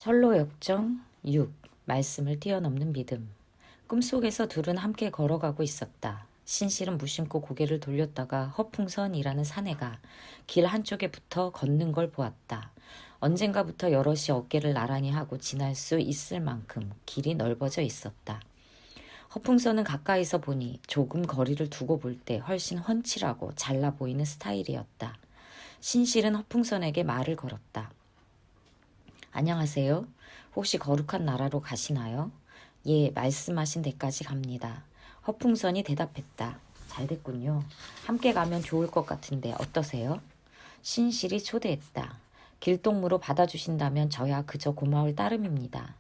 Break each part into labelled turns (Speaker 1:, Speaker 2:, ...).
Speaker 1: 철로 역정 6. 말씀을 뛰어넘는 믿음. 꿈속에서 둘은 함께 걸어가고 있었다. 신실은 무심코 고개를 돌렸다가 허풍선이라는 사내가 길 한쪽에 붙어 걷는 걸 보았다. 언젠가부터 여럿이 어깨를 나란히 하고 지날 수 있을 만큼 길이 넓어져 있었다. 허풍선은 가까이서 보니 조금 거리를 두고 볼 때 훨씬 훤칠하고 잘나 보이는 스타일이었다. 신실은 허풍선에게 말을 걸었다. 안녕하세요. 혹시 거룩한 나라로 가시나요? 예, 말씀하신 데까지 갑니다. 허풍선이 대답했다. 잘 됐군요. 함께 가면 좋을 것 같은데 어떠세요? 신실이 초대했다. 길동무로 받아주신다면 저야 그저 고마울 따름입니다.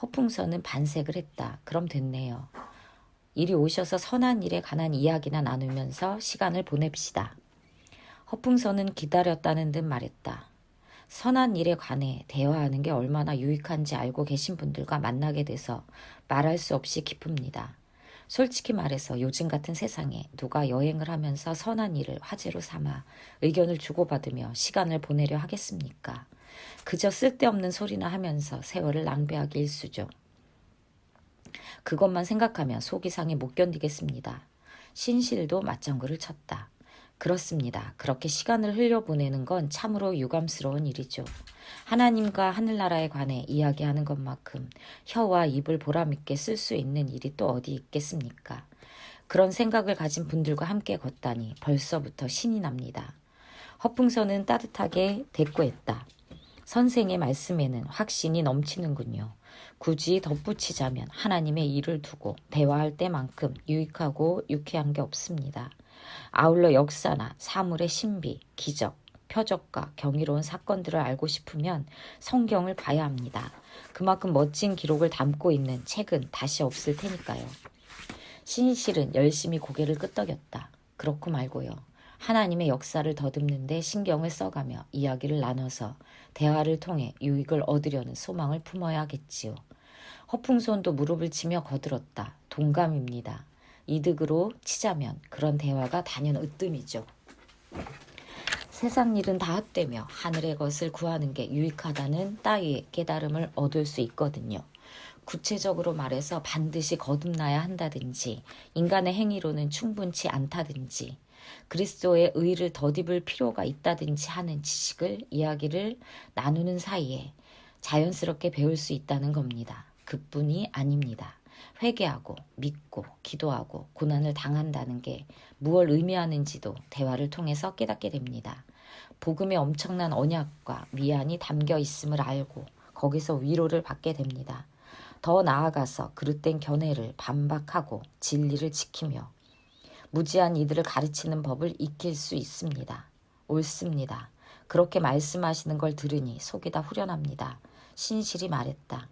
Speaker 1: 허풍선은 반색을 했다. 그럼 됐네요. 이리 오셔서 선한 일에 관한 이야기나 나누면서 시간을 보냅시다. 허풍선은 기다렸다는 듯 말했다. 선한 일에 관해 대화하는 게 얼마나 유익한지 알고 계신 분들과 만나게 돼서 말할 수 없이 기쁩니다. 솔직히 말해서 요즘 같은 세상에 누가 여행을 하면서 선한 일을 화제로 삼아 의견을 주고받으며 시간을 보내려 하겠습니까? 그저 쓸데없는 소리나 하면서 세월을 낭비하기 일쑤죠. 그것만 생각하면 속이 상해 못 견디겠습니다. 신실도 맞장구를 쳤다. 그렇습니다. 그렇게 시간을 흘려보내는 건 참으로 유감스러운 일이죠. 하나님과 하늘나라에 관해 이야기하는 것만큼 혀와 입을 보람있게 쓸 수 있는 일이 또 어디 있겠습니까? 그런 생각을 가진 분들과 함께 걷다니 벌써부터 신이 납니다. 허풍선은 따뜻하게 대꾸했다. 선생의 말씀에는 확신이 넘치는군요. 굳이 덧붙이자면 하나님의 일을 두고 대화할 때만큼 유익하고 유쾌한 게 없습니다. 아울러 역사나 사물의 신비, 기적, 표적과 경이로운 사건들을 알고 싶으면 성경을 봐야 합니다. 그만큼 멋진 기록을 담고 있는 책은 다시 없을 테니까요. 신실은 열심히 고개를 끄덕였다. 그렇고 말고요. 하나님의 역사를 더듬는데 신경을 써가며 이야기를 나눠서 대화를 통해 유익을 얻으려는 소망을 품어야겠지요. 허풍손도 무릎을 치며 거들었다. 동감입니다. 이득으로 치자면 그런 대화가 단연 으뜸이죠. 세상 일은 다 헛되며 하늘의 것을 구하는 게 유익하다는 따위의 깨달음을 얻을 수 있거든요. 구체적으로 말해서 반드시 거듭나야 한다든지 인간의 행위로는 충분치 않다든지 그리스도의 의를 덧입을 필요가 있다든지 하는 지식을 이야기를 나누는 사이에 자연스럽게 배울 수 있다는 겁니다. 그뿐이 아닙니다. 회개하고 믿고 기도하고 고난을 당한다는 게 무엇을 의미하는지도 대화를 통해서 깨닫게 됩니다. 복음의 엄청난 언약과 위안이 담겨 있음을 알고 거기서 위로를 받게 됩니다. 더 나아가서 그릇된 견해를 반박하고 진리를 지키며 무지한 이들을 가르치는 법을 익힐 수 있습니다. 옳습니다. 그렇게 말씀하시는 걸 들으니 속이 다 후련합니다. 신실이 말했다.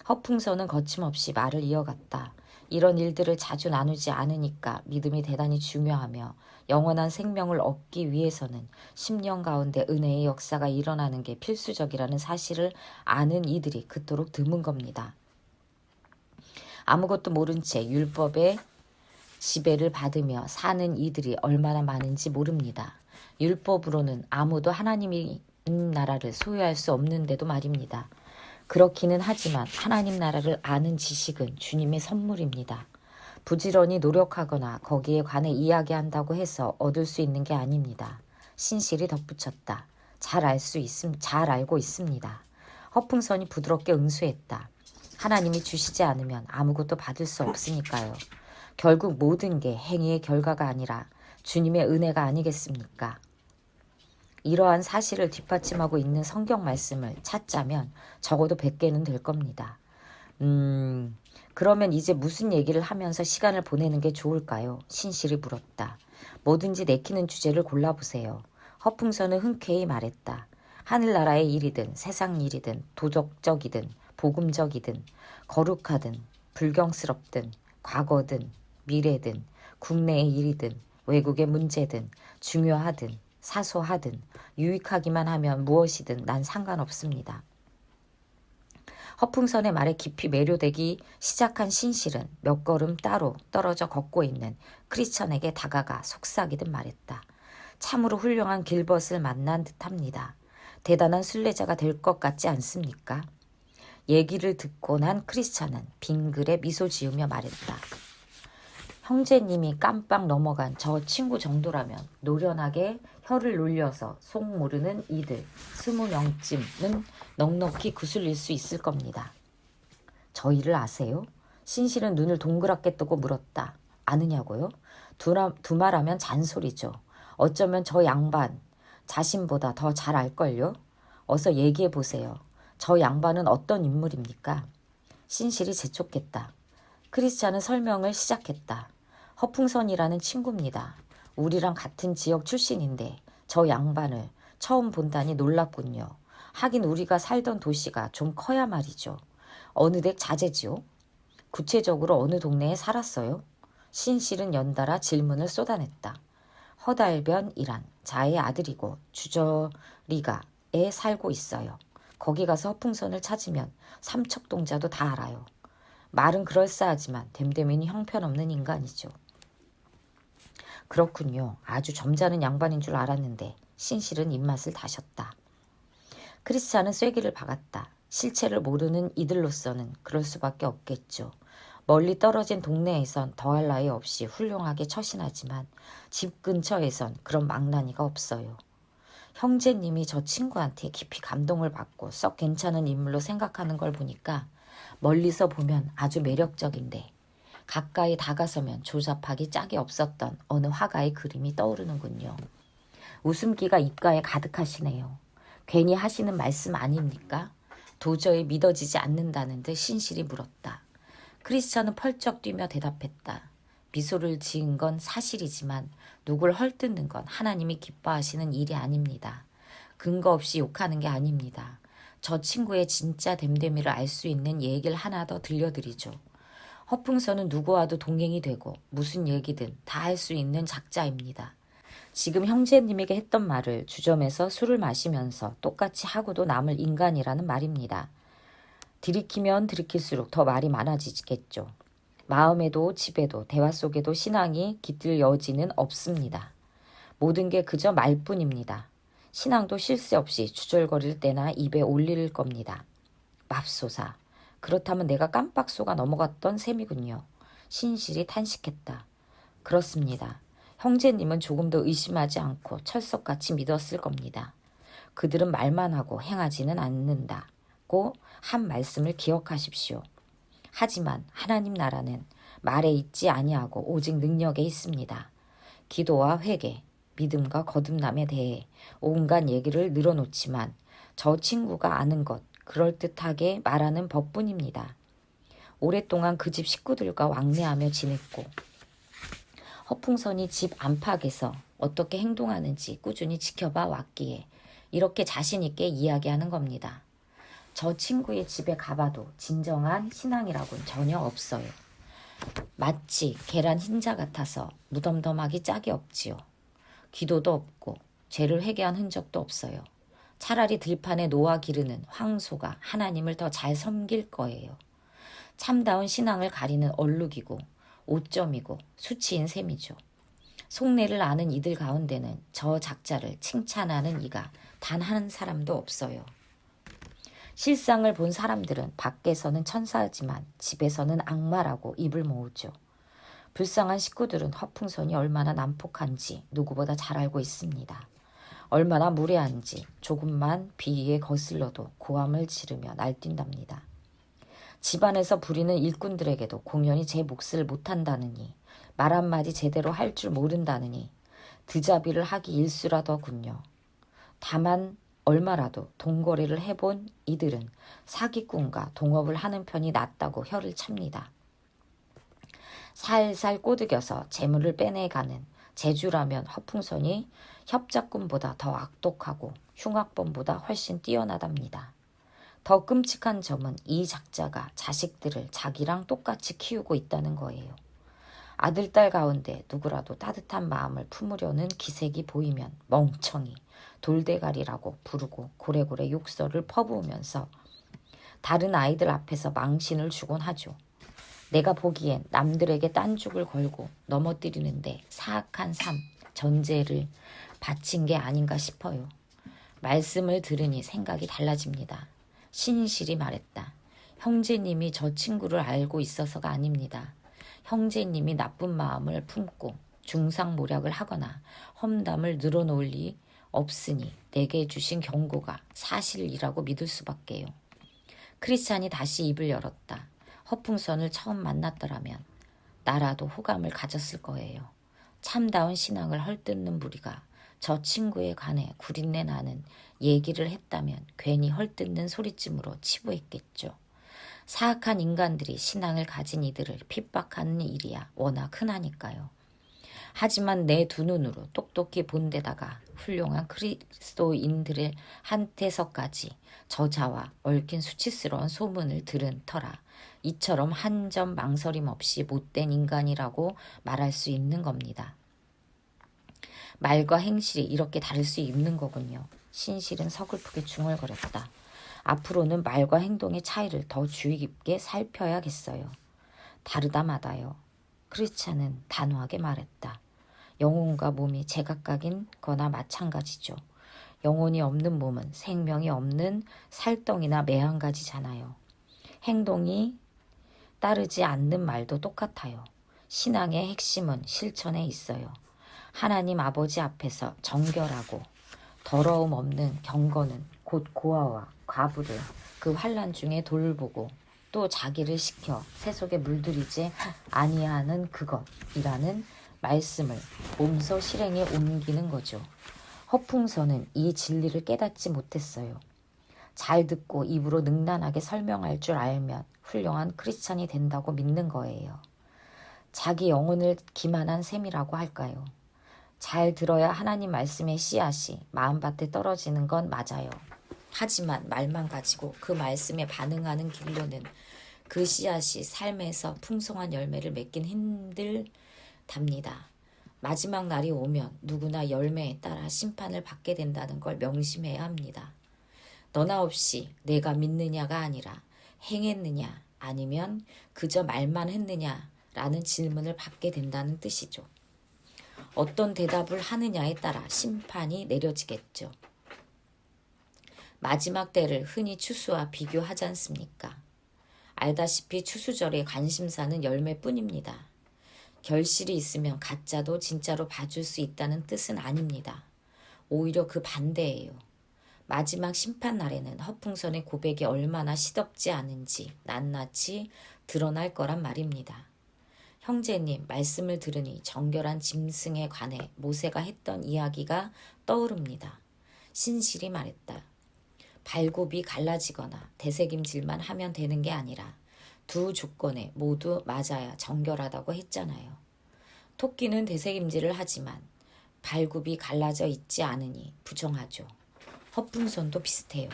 Speaker 1: 허풍선은 거침없이 말을 이어갔다. 이런 일들을 자주 나누지 않으니까 믿음이 대단히 중요하며 영원한 생명을 얻기 위해서는 10년 가운데 은혜의 역사가 일어나는 게 필수적이라는 사실을 아는 이들이 그토록 드문 겁니다. 아무것도 모른 채 율법의 지배를 받으며 사는 이들이 얼마나 많은지 모릅니다. 율법으로는 아무도 하나님의 나라를 소유할 수 없는데도 말입니다. 그렇기는 하지만 하나님 나라를 아는 지식은 주님의 선물입니다. 부지런히 노력하거나 거기에 관해 이야기한다고 해서 얻을 수 있는 게 아닙니다. 신실이 덧붙였다. 잘 알고 있습니다. 허풍선이 부드럽게 응수했다. 하나님이 주시지 않으면 아무것도 받을 수 없으니까요. 결국 모든 게 행위의 결과가 아니라 주님의 은혜가 아니겠습니까? 이러한 사실을 뒷받침하고 있는 성경 말씀을 찾자면 적어도 100개는 될 겁니다. 그러면 이제 무슨 얘기를 하면서 시간을 보내는 게 좋을까요? 신실이 물었다. 뭐든지 내키는 주제를 골라보세요. 허풍선은 흔쾌히 말했다. 하늘나라의 일이든 세상 일이든 도덕적이든 복음적이든 거룩하든 불경스럽든 과거든 미래든 국내의 일이든 외국의 문제든 중요하든 사소하든 유익하기만 하면 무엇이든 난 상관없습니다. 허풍선의 말에 깊이 매료되기 시작한 신실은 몇 걸음 따로 떨어져 걷고 있는 크리스천에게 다가가 속삭이듯 말했다. 참으로 훌륭한 길벗을 만난 듯합니다. 대단한 순례자가 될 것 같지 않습니까? 얘기를 듣고 난 크리스찬은 빙글에 미소 지으며 말했다. 형제님이 깜빡 넘어간 저 친구 정도라면 노련하게 혀를 놀려서 속 모르는 이들 20명쯤은 넉넉히 구슬릴 수 있을 겁니다. 저희를 아세요? 신실은 눈을 동그랗게 뜨고 물었다. 아느냐고요? 두말하면 잔소리죠. 어쩌면 저 양반 자신보다 더 잘 알걸요? 어서 얘기해 보세요. 저 양반은 어떤 인물입니까? 신실이 재촉했다. 크리스찬은 설명을 시작했다. 허풍선이라는 친구입니다. 우리랑 같은 지역 출신인데 저 양반을 처음 본다니 놀랍군요. 하긴 우리가 살던 도시가 좀 커야 말이죠. 어느 댁 자제지요? 구체적으로 어느 동네에 살았어요? 신실은 연달아 질문을 쏟아냈다. 허달변이란 자의 아들이고 주저리가에 살고 있어요. 거기 가서 허풍선을 찾으면 삼척동자도 다 알아요. 말은 그럴싸하지만 됨됨이는 형편없는 인간이죠. 그렇군요. 아주 점잖은 양반인 줄 알았는데 신실은 입맛을 다셨다. 크리스찬은 쐐기를 박았다. 실체를 모르는 이들로서는 그럴 수밖에 없겠죠. 멀리 떨어진 동네에선 더할 나위 없이 훌륭하게 처신하지만 집 근처에선 그런 망나니가 없어요. 형제님이 저 친구한테 깊이 감동을 받고 썩 괜찮은 인물로 생각하는 걸 보니까 멀리서 보면 아주 매력적인데 가까이 다가서면 조잡하기 짝이 없었던 어느 화가의 그림이 떠오르는군요. 웃음기가 입가에 가득하시네요. 괜히 하시는 말씀 아닙니까? 도저히 믿어지지 않는다는 듯 신실이 물었다. 크리스찬은 펄쩍 뛰며 대답했다. 미소를 지은 건 사실이지만 누굴 헐뜯는 건 하나님이 기뻐하시는 일이 아닙니다. 근거 없이 욕하는 게 아닙니다. 저 친구의 진짜 됨됨이를 알 수 있는 얘기를 하나 더 들려드리죠. 허풍선은 누구와도 동행이 되고 무슨 얘기든 다 할 수 있는 작자입니다. 지금 형제님에게 했던 말을 주점에서 술을 마시면서 똑같이 하고도 남을 인간이라는 말입니다. 들이키면 들이킬수록 더 말이 많아지겠죠. 마음에도 집에도 대화 속에도 신앙이 깃들 여지는 없습니다. 모든 게 그저 말뿐입니다. 신앙도 쉴 새 없이 주절거릴 때나 입에 올릴 겁니다. 맙소사. 그렇다면 내가 깜빡 속아 넘어갔던 셈이군요. 신실이 탄식했다. 그렇습니다. 형제님은 조금 더 의심하지 않고 철석같이 믿었을 겁니다. 그들은 말만 하고 행하지는 않는다고 한 말씀을 기억하십시오. 하지만 하나님 나라는 말에 있지 아니하고 오직 능력에 있습니다. 기도와 회개, 믿음과 거듭남에 대해 온갖 얘기를 늘어놓지만 저 친구가 아는 것 그럴듯하게 말하는 법뿐입니다. 오랫동안 그 집 식구들과 왕래하며 지냈고 허풍선이 집 안팎에서 어떻게 행동하는지 꾸준히 지켜봐 왔기에 이렇게 자신 있게 이야기하는 겁니다. 저 친구의 집에 가봐도 진정한 신앙이라고는 전혀 없어요. 마치 계란 흰자 같아서 무덤덤하기 짝이 없지요. 기도도 없고 죄를 회개한 흔적도 없어요. 차라리 들판에 놓아 기르는 황소가 하나님을 더 잘 섬길 거예요. 참다운 신앙을 가리는 얼룩이고 오점이고 수치인 셈이죠. 속내를 아는 이들 가운데는 저 작자를 칭찬하는 이가 단 한 사람도 없어요. 실상을 본 사람들은 밖에서는 천사지만 집에서는 악마라고 입을 모으죠. 불쌍한 식구들은 허풍선이 얼마나 난폭한지 누구보다 잘 알고 있습니다. 얼마나 무례한지 조금만 비위에 거슬러도 고함을 지르며 날뛴답니다. 집안에서 부리는 일꾼들에게도 공연히 제 몫을 못한다느니 말 한마디 제대로 할 줄 모른다느니 드자비를 하기 일쑤라더군요. 다만 얼마라도 돈거래를 해본 이들은 사기꾼과 동업을 하는 편이 낫다고 혀를 찹니다. 살살 꼬드겨서 재물을 빼내가는 재주라면 허풍선이 협작꾼보다 더 악독하고 흉악범보다 훨씬 뛰어나답니다. 더 끔찍한 점은 이 작자가 자식들을 자기랑 똑같이 키우고 있다는 거예요. 아들, 딸 가운데 누구라도 따뜻한 마음을 품으려는 기색이 보이면 멍청이, 돌대가리라고 부르고 고래고래 욕설을 퍼부으면서 다른 아이들 앞에서 망신을 주곤 하죠. 내가 보기엔 남들에게 딴죽을 걸고 넘어뜨리는데 사악한 삶, 전제를 바친 게 아닌가 싶어요. 말씀을 들으니 생각이 달라집니다. 신실이 말했다. 형제님이 저 친구를 알고 있어서가 아닙니다. 형제님이 나쁜 마음을 품고 중상모략을 하거나 험담을 늘어놓을 리 없으니 내게 주신 경고가 사실이라고 믿을 수밖에요. 크리스찬이 다시 입을 열었다. 허풍선을 처음 만났더라면 나라도 호감을 가졌을 거예요. 참다운 신앙을 헐뜯는 무리가 저 친구에 관해 구린내 나는 얘기를 했다면 괜히 헐뜯는 소리쯤으로 치부했겠죠. 사악한 인간들이 신앙을 가진 이들을 핍박하는 일이야 워낙 흔하니까요. 하지만 내 두 눈으로 똑똑히 본 데다가 훌륭한 그리스도인들의 한테서까지 저자와 얽힌 수치스러운 소문을 들은 터라 이처럼 한 점 망설임 없이 못된 인간이라고 말할 수 있는 겁니다. 말과 행실이 이렇게 다를 수 있는 거군요. 신실은 서글프게 중얼거렸다. 앞으로는 말과 행동의 차이를 더 주의 깊게 살펴야겠어요. 다르다 마다요. 크리스찬은 단호하게 말했다. 영혼과 몸이 제각각인 거나 마찬가지죠. 영혼이 없는 몸은 생명이 없는 살덩이나 매한가지잖아요. 행동이 따르지 않는 말도 똑같아요. 신앙의 핵심은 실천에 있어요. 하나님 아버지 앞에서 정결하고 더러움 없는 경건은 곧 고아와 과부를 그 환난 중에 돌보고 또 자기를 시켜 세속에 물들이지 아니하는 그것이라는 말씀을 몸소 실행에 옮기는 거죠. 허풍선은 이 진리를 깨닫지 못했어요. 잘 듣고 입으로 능란하게 설명할 줄 알면 훌륭한 크리스찬이 된다고 믿는 거예요. 자기 영혼을 기만한 셈이라고 할까요? 잘 들어야 하나님 말씀의 씨앗이 마음밭에 떨어지는 건 맞아요. 하지만 말만 가지고 그 말씀에 반응하는 길로는 그 씨앗이 삶에서 풍성한 열매를 맺긴 힘들답니다. 마지막 날이 오면 누구나 열매에 따라 심판을 받게 된다는 걸 명심해야 합니다. 너나 없이 내가 믿느냐가 아니라 행했느냐 아니면 그저 말만 했느냐라는 질문을 받게 된다는 뜻이죠. 어떤 대답을 하느냐에 따라 심판이 내려지겠죠. 마지막 때를 흔히 추수와 비교하지 않습니까? 알다시피 추수절의 관심사는 열매뿐입니다. 결실이 있으면 가짜도 진짜로 봐줄 수 있다는 뜻은 아닙니다. 오히려 그 반대예요. 마지막 심판 날에는 허풍선의 고백이 얼마나 시덥지 않은지 낱낱이 드러날 거란 말입니다. 형제님, 말씀을 들으니 정결한 짐승에 관해 모세가 했던 이야기가 떠오릅니다. 신실이 말했다. 발굽이 갈라지거나 되새김질만 하면 되는 게 아니라 두 조건에 모두 맞아야 정결하다고 했잖아요. 토끼는 되새김질을 하지만 발굽이 갈라져 있지 않으니 부정하죠. 허풍선도 비슷해요.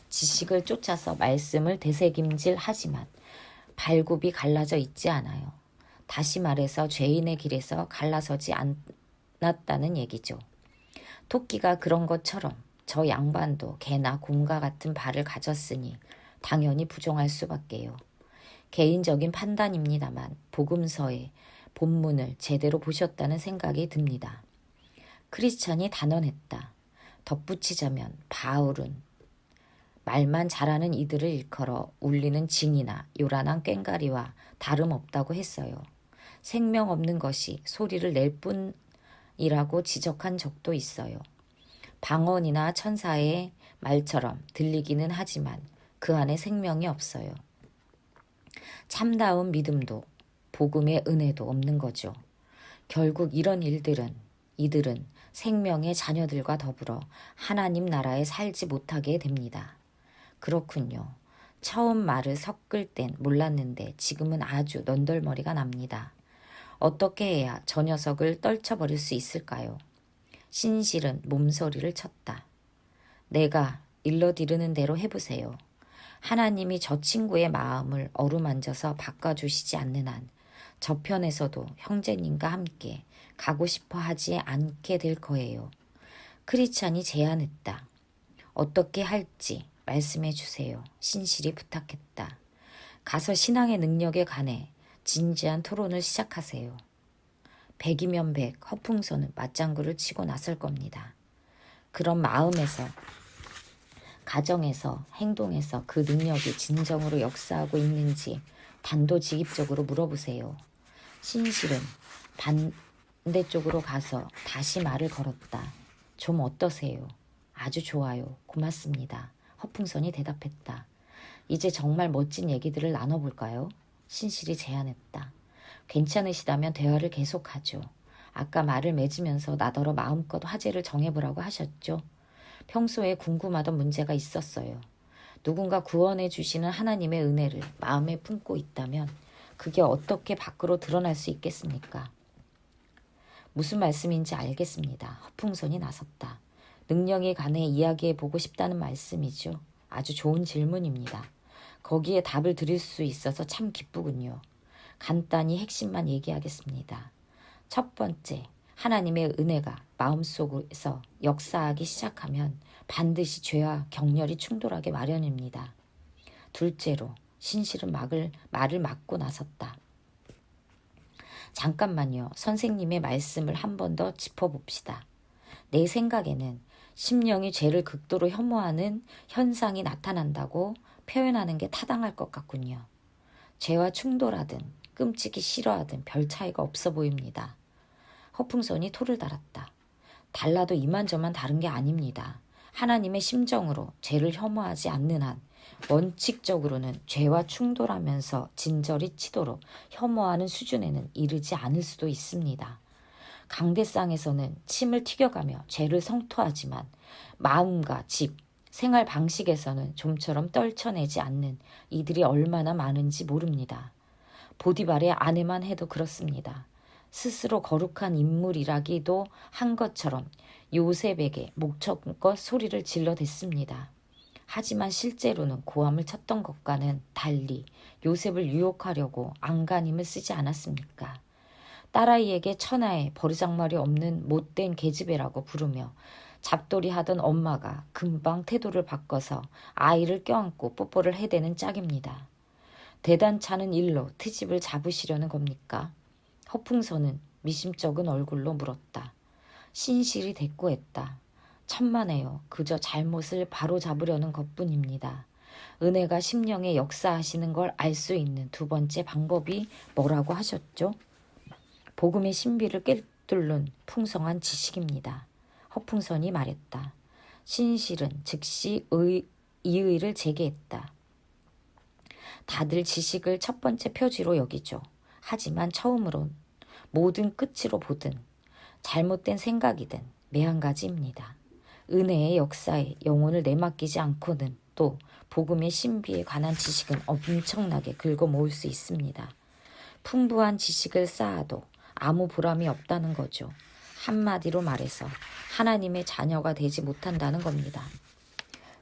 Speaker 1: 지식을 쫓아서 말씀을 되새김질 하지만 발굽이 갈라져 있지 않아요. 다시 말해서 죄인의 길에서 갈라서지 않았다는 얘기죠. 토끼가 그런 것처럼 저 양반도 개나 곰과 같은 발을 가졌으니 당연히 부정할 수밖에요. 개인적인 판단입니다만 복음서의 본문을 제대로 보셨다는 생각이 듭니다. 크리스찬이 단언했다. 덧붙이자면 바울은 말만 잘하는 이들을 일컬어 울리는 징이나 요란한 꽹과리와 다름없다고 했어요. 생명 없는 것이 소리를 낼 뿐이라고 지적한 적도 있어요. 방언이나 천사의 말처럼 들리기는 하지만 그 안에 생명이 없어요. 참다운 믿음도 복음의 은혜도 없는 거죠. 결국 이들은 생명의 자녀들과 더불어 하나님 나라에 살지 못하게 됩니다. 그렇군요. 처음 말을 섞을 땐 몰랐는데 지금은 아주 넌덜머리가 납니다. 어떻게 해야 저 녀석을 떨쳐버릴 수 있을까요? 신실은 몸서리를 쳤다. 내가 일러드리는 대로 해보세요. 하나님이 저 친구의 마음을 어루만져서 바꿔주시지 않는 한 저편에서도 형제님과 함께 가고 싶어 하지 않게 될 거예요. 크리스찬이 제안했다. 어떻게 할지 말씀해 주세요. 신실이 부탁했다. 가서 신앙의 능력에 관해 진지한 토론을 시작하세요. 백이면 백, 허풍선은 맞장구를 치고 나설 겁니다. 그런 마음에서 가정에서, 행동에서 그 능력이 진정으로 역사하고 있는지 단도직입적으로 물어보세요. 신실은 반대쪽으로 가서 다시 말을 걸었다. 좀 어떠세요? 아주 좋아요. 고맙습니다. 허풍선이 대답했다. 이제 정말 멋진 얘기들을 나눠볼까요? 신실이 제안했다. 괜찮으시다면 대화를 계속하죠. 아까 말을 맺으면서 나더러 마음껏 화제를 정해보라고 하셨죠. 평소에 궁금하던 문제가 있었어요. 누군가 구원해 주시는 하나님의 은혜를 마음에 품고 있다면 그게 어떻게 밖으로 드러날 수 있겠습니까? 무슨 말씀인지 알겠습니다. 허풍선이 나섰다. 능력에 관해 이야기해보고 싶다는 말씀이죠. 아주 좋은 질문입니다. 거기에 답을 드릴 수 있어서 참 기쁘군요. 간단히 핵심만 얘기하겠습니다. 첫 번째, 하나님의 은혜가 마음속에서 역사하기 시작하면 반드시 죄와 격렬히 충돌하게 마련입니다. 둘째로, 신실은 말을 막고 나섰다. 잠깐만요. 선생님의 말씀을 한 번 더 짚어봅시다. 내 생각에는 심령이 죄를 극도로 혐오하는 현상이 나타난다고 표현하는 게 타당할 것 같군요. 죄와 충돌하든 끔찍이 싫어하든 별 차이가 없어 보입니다. 허풍선이 토를 달았다. 달라도 이만저만 다른 게 아닙니다. 하나님의 심정으로 죄를 혐오하지 않는 한 원칙적으로는 죄와 충돌하면서 진저리 치도록 혐오하는 수준에는 이르지 않을 수도 있습니다. 강대상에서는 침을 튀겨가며 죄를 성토하지만 마음과 집, 생활 방식에서는 좀처럼 떨쳐내지 않는 이들이 얼마나 많은지 모릅니다. 보디발의 아내만 해도 그렇습니다. 스스로 거룩한 인물이라기도 한 것처럼 요셉에게 목청껏 소리를 질러댔습니다. 하지만 실제로는 고함을 쳤던 것과는 달리 요셉을 유혹하려고 안간힘을 쓰지 않았습니까? 딸아이에게 천하에 버르장말이 없는 못된 계집애라고 부르며 잡돌이 하던 엄마가 금방 태도를 바꿔서 아이를 껴안고 뽀뽀를 해대는 짝입니다. 대단찮은 일로 트집을 잡으시려는 겁니까? 허풍선은 미심쩍은 얼굴로 물었다. 신실이 대꾸했다. 천만에요. 그저 잘못을 바로잡으려는 것뿐입니다. 은혜가 심령에 역사하시는 걸 알 수 있는 두 번째 방법이 뭐라고 하셨죠? 복음의 신비를 꿰뚫는 풍성한 지식입니다. 허풍선이 말했다. 신실은 즉시 이의를 제기했다. 다들 지식을 첫 번째 표지로 여기죠. 하지만 처음으론 모든 끝으로 보든 잘못된 생각이든 매한가지입니다. 은혜의 역사에 영혼을 내맡기지 않고는 또 복음의 신비에 관한 지식은 엄청나게 긁어모을 수 있습니다. 풍부한 지식을 쌓아도 아무 보람이 없다는 거죠. 한마디로 말해서 하나님의 자녀가 되지 못한다는 겁니다.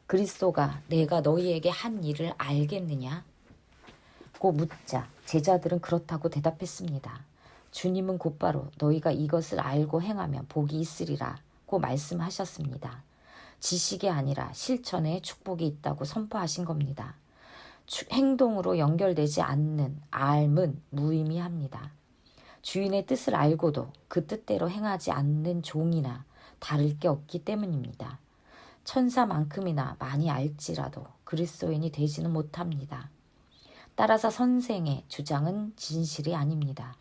Speaker 1: 그리스도가 내가 너희에게 한 일을 알겠느냐? 고 묻자 제자들은 그렇다고 대답했습니다. 주님은 곧바로 너희가 이것을 알고 행하면 복이 있으리라 고 말씀하셨습니다. 지식이 아니라 실천에 축복이 있다고 선포하신 겁니다. 행동으로 연결되지 않는 알은 무의미합니다. 주인의 뜻을 알고도 그 뜻대로 행하지 않는 종이나 다를 게 없기 때문입니다. 천사만큼이나 많이 알지라도 그리스도인이 되지는 못합니다. 따라서 선생의 주장은 진실이 아닙니다.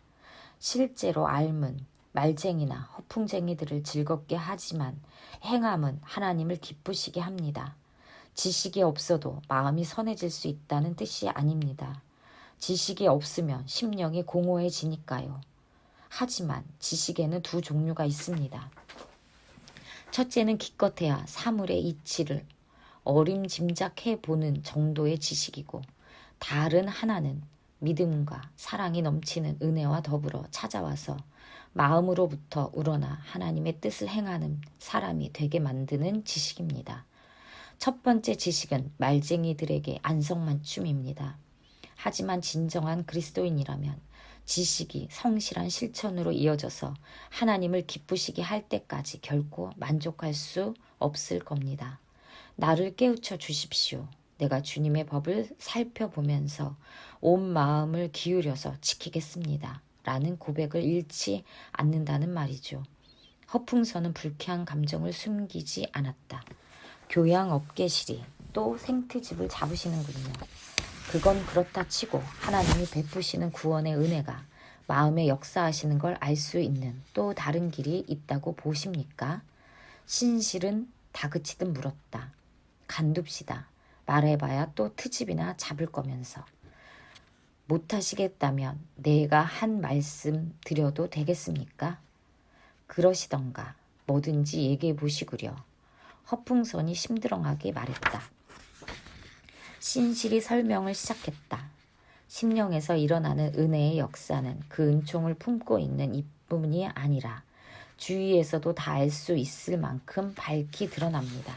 Speaker 1: 실제로 알은 말쟁이나 허풍쟁이들을 즐겁게 하지만 행함은 하나님을 기쁘시게 합니다. 지식이 없어도 마음이 선해질 수 있다는 뜻이 아닙니다. 지식이 없으면 심령이 공허해지니까요. 하지만 지식에는 두 종류가 있습니다. 첫째는 기껏해야 사물의 이치를 어림짐작해 보는 정도의 지식이고 다른 하나는 믿음과 사랑이 넘치는 은혜와 더불어 찾아와서 마음으로부터 우러나 하나님의 뜻을 행하는 사람이 되게 만드는 지식입니다. 첫 번째 지식은 말쟁이들에게 안성맞춤입니다. 하지만 진정한 그리스도인이라면 지식이 성실한 실천으로 이어져서 하나님을 기쁘시게 할 때까지 결코 만족할 수 없을 겁니다. 나를 깨우쳐 주십시오. 내가 주님의 법을 살펴보면서 온 마음을 기울여서 지키겠습니다. 라는 고백을 잃지 않는다는 말이죠. 허풍선은 불쾌한 감정을 숨기지 않았다. 교양업계실이 또 생트집을 잡으시는군요. 그건 그렇다 치고 하나님이 베푸시는 구원의 은혜가 마음에 역사하시는 걸 알 수 있는 또 다른 길이 있다고 보십니까? 신실은 다그치듯 물었다. 간둡시다. 말해봐야 또 트집이나 잡을 거면서. 못하시겠다면 내가 한 말씀 드려도 되겠습니까? 그러시던가 뭐든지 얘기해 보시구려. 허풍선이 심드렁하게 말했다. 신실이 설명을 시작했다. 심령에서 일어나는 은혜의 역사는 그 은총을 품고 있는 이뿐이 아니라 주위에서도 다 알 수 있을 만큼 밝히 드러납니다.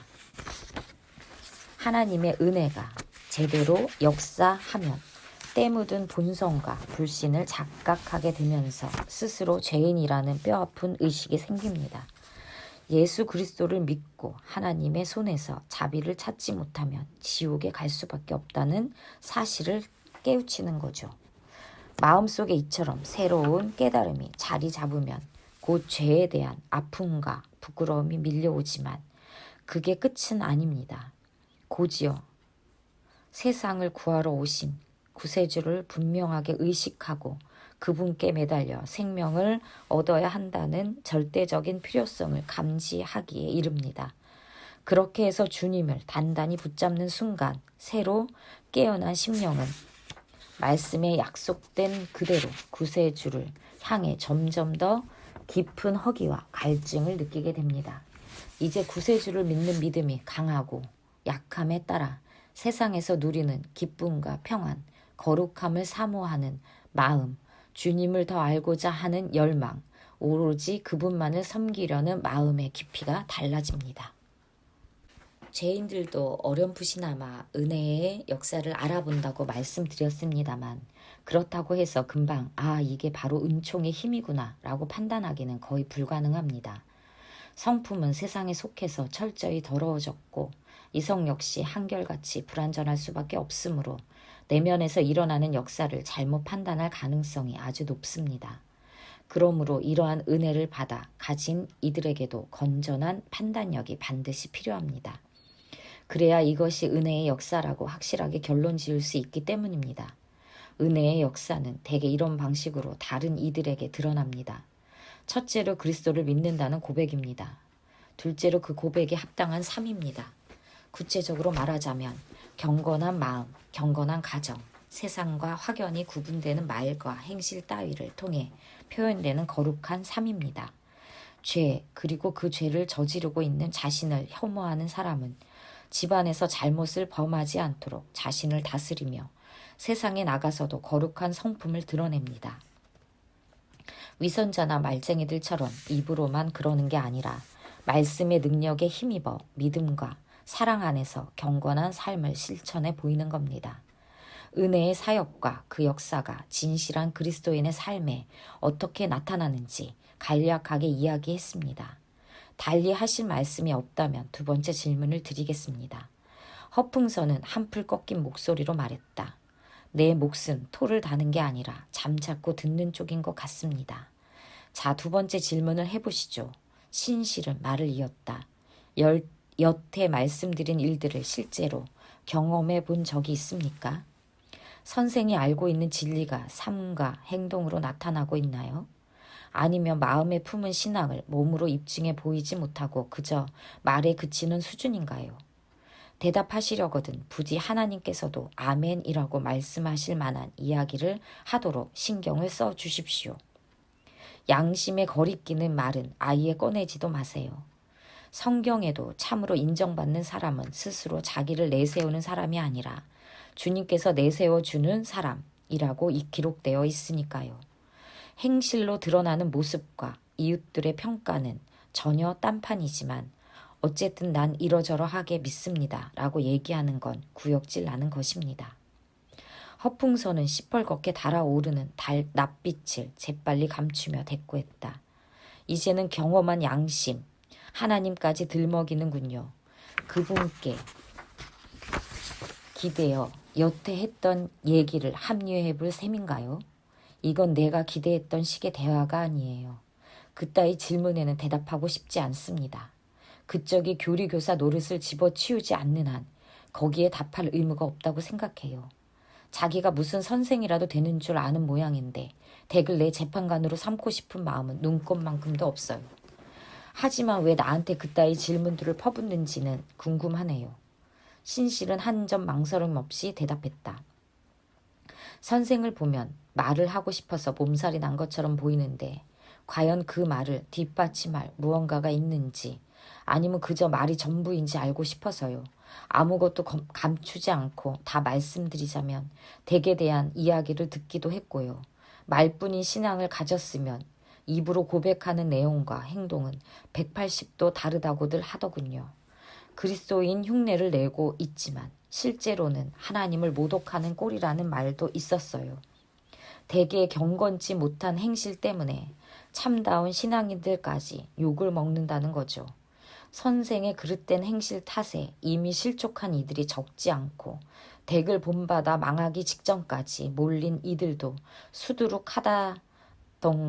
Speaker 1: 하나님의 은혜가 제대로 역사하면 때 묻은 본성과 불신을 자각하게 되면서 스스로 죄인이라는 뼈아픈 의식이 생깁니다. 예수 그리스도를 믿고 하나님의 손에서 자비를 찾지 못하면 지옥에 갈 수밖에 없다는 사실을 깨우치는 거죠. 마음속에 이처럼 새로운 깨달음이 자리 잡으면 곧 죄에 대한 아픔과 부끄러움이 밀려오지만 그게 끝은 아닙니다. 곧이어 세상을 구하러 오신 구세주를 분명하게 의식하고 그분께 매달려 생명을 얻어야 한다는 절대적인 필요성을 감지하기에 이릅니다. 그렇게 해서 주님을 단단히 붙잡는 순간 새로 깨어난 심령은 말씀에 약속된 그대로 구세주를 향해 점점 더 깊은 허기와 갈증을 느끼게 됩니다. 이제 구세주를 믿는 믿음이 강하고 약함에 따라 세상에서 누리는 기쁨과 평안, 거룩함을 사모하는 마음, 주님을 더 알고자 하는 열망, 오로지 그분만을 섬기려는 마음의 깊이가 달라집니다. 죄인들도 어렴풋이나마 은혜의 역사를 알아본다고 말씀드렸습니다만 그렇다고 해서 금방 이게 바로 은총의 힘이구나 라고 판단하기는 거의 불가능합니다. 성품은 세상에 속해서 철저히 더러워졌고 이성 역시 한결같이 불완전할 수밖에 없으므로 내면에서 일어나는 역사를 잘못 판단할 가능성이 아주 높습니다. 그러므로 이러한 은혜를 받아 가진 이들에게도 건전한 판단력이 반드시 필요합니다. 그래야 이것이 은혜의 역사라고 확실하게 결론 지을 수 있기 때문입니다. 은혜의 역사는 대개 이런 방식으로 다른 이들에게 드러납니다. 첫째로 그리스도를 믿는다는 고백입니다. 둘째로 그 고백에 합당한 삶입니다. 구체적으로 말하자면 경건한 마음, 경건한 가정, 세상과 확연히 구분되는 말과 행실 따위를 통해 표현되는 거룩한 삶입니다. 죄, 그리고 그 죄를 저지르고 있는 자신을 혐오하는 사람은 집안에서 잘못을 범하지 않도록 자신을 다스리며 세상에 나가서도 거룩한 성품을 드러냅니다. 위선자나 말쟁이들처럼 입으로만 그러는 게 아니라 말씀의 능력에 힘입어 믿음과 사랑 안에서 경건한 삶을 실천해 보이는 겁니다. 은혜의 사역과 그 역사가 진실한 그리스도인의 삶에 어떻게 나타나는지 간략하게 이야기했습니다. 달리 하실 말씀이 없다면 두 번째 질문을 드리겠습니다. 허풍선은 한풀 꺾인 목소리로 말했다. 내 몫은 토를 다는 게 아니라 잠자코 듣는 쪽인 것 같습니다. 자, 두 번째 질문을 해보시죠. 신실은 말을 이었다. 여태 말씀드린 일들을 실제로 경험해 본 적이 있습니까? 선생이 알고 있는 진리가 삶과 행동으로 나타나고 있나요? 아니면 마음에 품은 신앙을 몸으로 입증해 보이지 못하고 그저 말에 그치는 수준인가요? 대답하시려거든 부디 하나님께서도 아멘이라고 말씀하실 만한 이야기를 하도록 신경을 써 주십시오. 양심에 거리끼는 말은 아예 꺼내지도 마세요. 성경에도 참으로 인정받는 사람은 스스로 자기를 내세우는 사람이 아니라 주님께서 내세워주는 사람이라고 기록되어 있으니까요. 행실로 드러나는 모습과 이웃들의 평가는 전혀 딴판이지만 어쨌든 난 이러저러하게 믿습니다 라고 얘기하는 건 구역질 나는 것입니다. 허풍선은 시뻘겋게 달아오르는 낯빛을 재빨리 감추며 대꾸했다. 이제는 경험한 양심, 하나님까지 들먹이는군요. 그분께 기대어 여태 했던 얘기를 합리화해 볼 셈인가요? 이건 내가 기대했던 식의 대화가 아니에요. 그따위 질문에는 대답하고 싶지 않습니다. 그쪽이 교리교사 노릇을 집어치우지 않는 한 거기에 답할 의무가 없다고 생각해요. 자기가 무슨 선생이라도 되는 줄 아는 모양인데 댁을 내 재판관으로 삼고 싶은 마음은 눈꼽만큼도 없어요. 하지만 왜 나한테 그따위 질문들을 퍼붓는지는 궁금하네요. 신실은 한 점 망설임 없이 대답했다. 선생을 보면 말을 하고 싶어서 몸살이 난 것처럼 보이는데 과연 그 말을 뒷받침할 무언가가 있는지 아니면 그저 말이 전부인지 알고 싶어서요. 아무것도 감추지 않고 다 말씀드리자면 댁에 대한 이야기를 듣기도 했고요. 말뿐인 신앙을 가졌으면 입으로 고백하는 내용과 행동은 180도 다르다고들 하더군요. 그리스도인 흉내를 내고 있지만 실제로는 하나님을 모독하는 꼴이라는 말도 있었어요. 대개 경건치 못한 행실 때문에 참다운 신앙인들까지 욕을 먹는다는 거죠. 선생의 그릇된 행실 탓에 이미 실족한 이들이 적지 않고 댁을 본받아 망하기 직전까지 몰린 이들도 수두룩하다던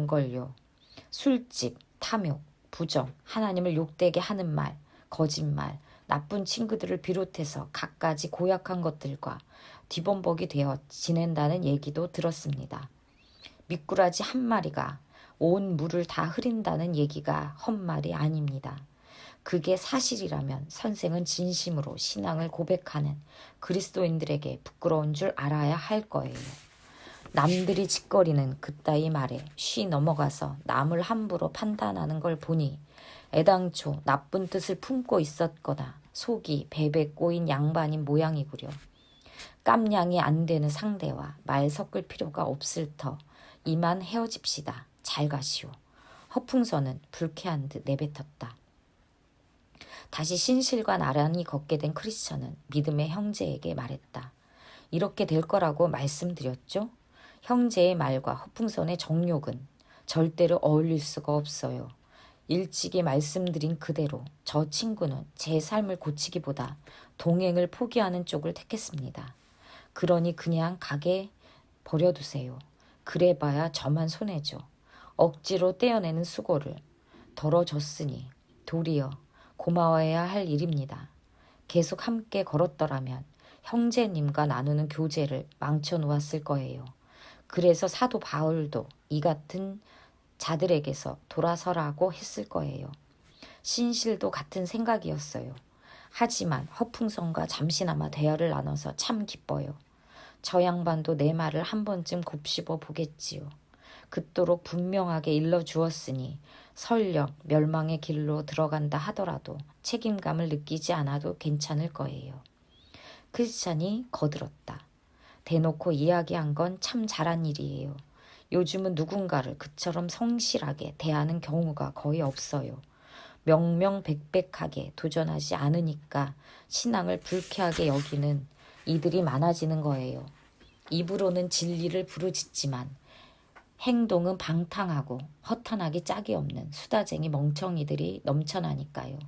Speaker 1: 걸요. 술집, 탐욕, 부정, 하나님을 욕되게 하는 말, 거짓말, 나쁜 친구들을 비롯해서 갖가지 고약한 것들과 뒤범벅이 되어 지낸다는 얘기도 들었습니다. 미꾸라지 한 마리가 온 물을 다 흐린다는 얘기가 헛말이 아닙니다. 그게 사실이라면 선생은 진심으로 신앙을 고백하는 그리스도인들에게 부끄러운 줄 알아야 할 거예요. 남들이 짓거리는 그따위 말에 쉬 넘어가서 남을 함부로 판단하는 걸 보니 애당초 나쁜 뜻을 품고 있었거나 속이 베베 꼬인 양반인 모양이구려. 깜냥이 안 되는 상대와 말 섞을 필요가 없을 터 이만 헤어집시다. 잘 가시오. 허풍선은 불쾌한 듯 내뱉었다. 다시 신실과 나란히 걷게 된 크리스천은 믿음의 형제에게 말했다. 이렇게 될 거라고 말씀드렸죠? 형제의 말과 허풍선의 정욕은 절대로 어울릴 수가 없어요. 일찍이 말씀드린 그대로 저 친구는 제 삶을 고치기보다 동행을 포기하는 쪽을 택했습니다. 그러니 그냥 가게 버려두세요. 그래봐야 저만 손해죠. 억지로 떼어내는 수고를 덜어줬으니 도리어 고마워해야 할 일입니다. 계속 함께 걸었더라면 형제님과 나누는 교제를 망쳐놓았을 거예요. 그래서 사도 바울도 이 같은 자들에게서 돌아서라고 했을 거예요. 신실도 같은 생각이었어요. 하지만 허풍선과 잠시나마 대화를 나눠서 참 기뻐요. 저 양반도 내 말을 한 번쯤 곱씹어 보겠지요. 그토록 분명하게 일러주었으니 설령 멸망의 길로 들어간다 하더라도 책임감을 느끼지 않아도 괜찮을 거예요. 크리스찬이 거들었다. 대놓고 이야기한 건 참 잘한 일이에요. 요즘은 누군가를 그처럼 성실하게 대하는 경우가 거의 없어요. 명명백백하게 도전하지 않으니까 신앙을 불쾌하게 여기는 이들이 많아지는 거예요. 입으로는 진리를 부르짖지만 행동은 방탕하고 허탄하기 짝이 없는 수다쟁이 멍청이들이 넘쳐나니까요.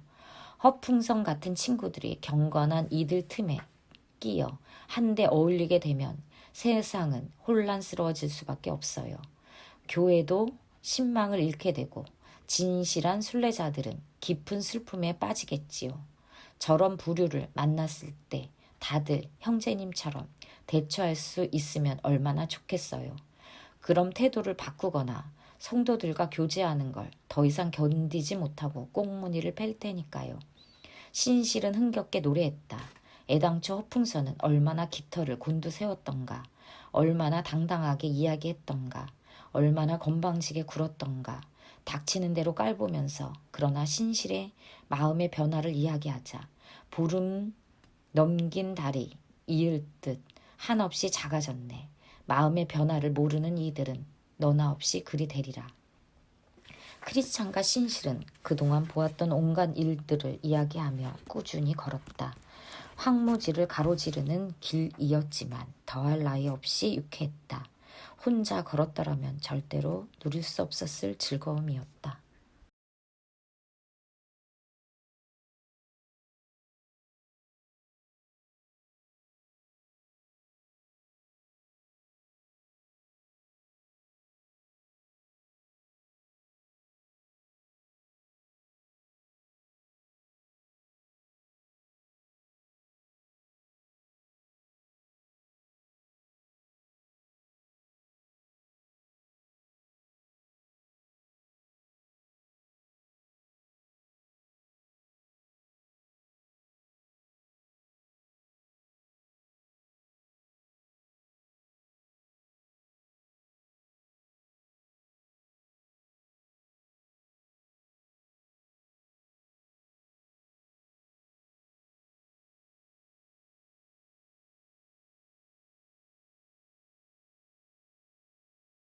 Speaker 1: 허풍성 같은 친구들이 경건한 이들 틈에 끼어 한데 어울리게 되면 세상은 혼란스러워질 수밖에 없어요. 교회도 신망을 잃게 되고 진실한 순례자들은 깊은 슬픔에 빠지겠지요. 저런 부류를 만났을 때 다들 형제님처럼 대처할 수 있으면 얼마나 좋겠어요. 그럼 태도를 바꾸거나 성도들과 교제하는 걸 더 이상 견디지 못하고 꽁무니를 팰 테니까요. 신실은 흥겹게 노래했다. 애당초 허풍선은 얼마나 깃털을 곤두세웠던가, 얼마나 당당하게 이야기했던가, 얼마나 건방지게 굴었던가, 닥치는 대로 깔보면서 그러나 신실의 마음의 변화를 이야기하자 보름 넘긴 달이 이을 듯 한없이 작아졌네. 마음의 변화를 모르는 이들은 너나 없이 그리 되리라. 크리스찬과 신실은 그동안 보았던 온갖 일들을 이야기하며 꾸준히 걸었다. 황무지를 가로지르는 길이었지만 더할 나위 없이 유쾌했다. 혼자 걸었더라면 절대로 누릴 수 없었을 즐거움이었다.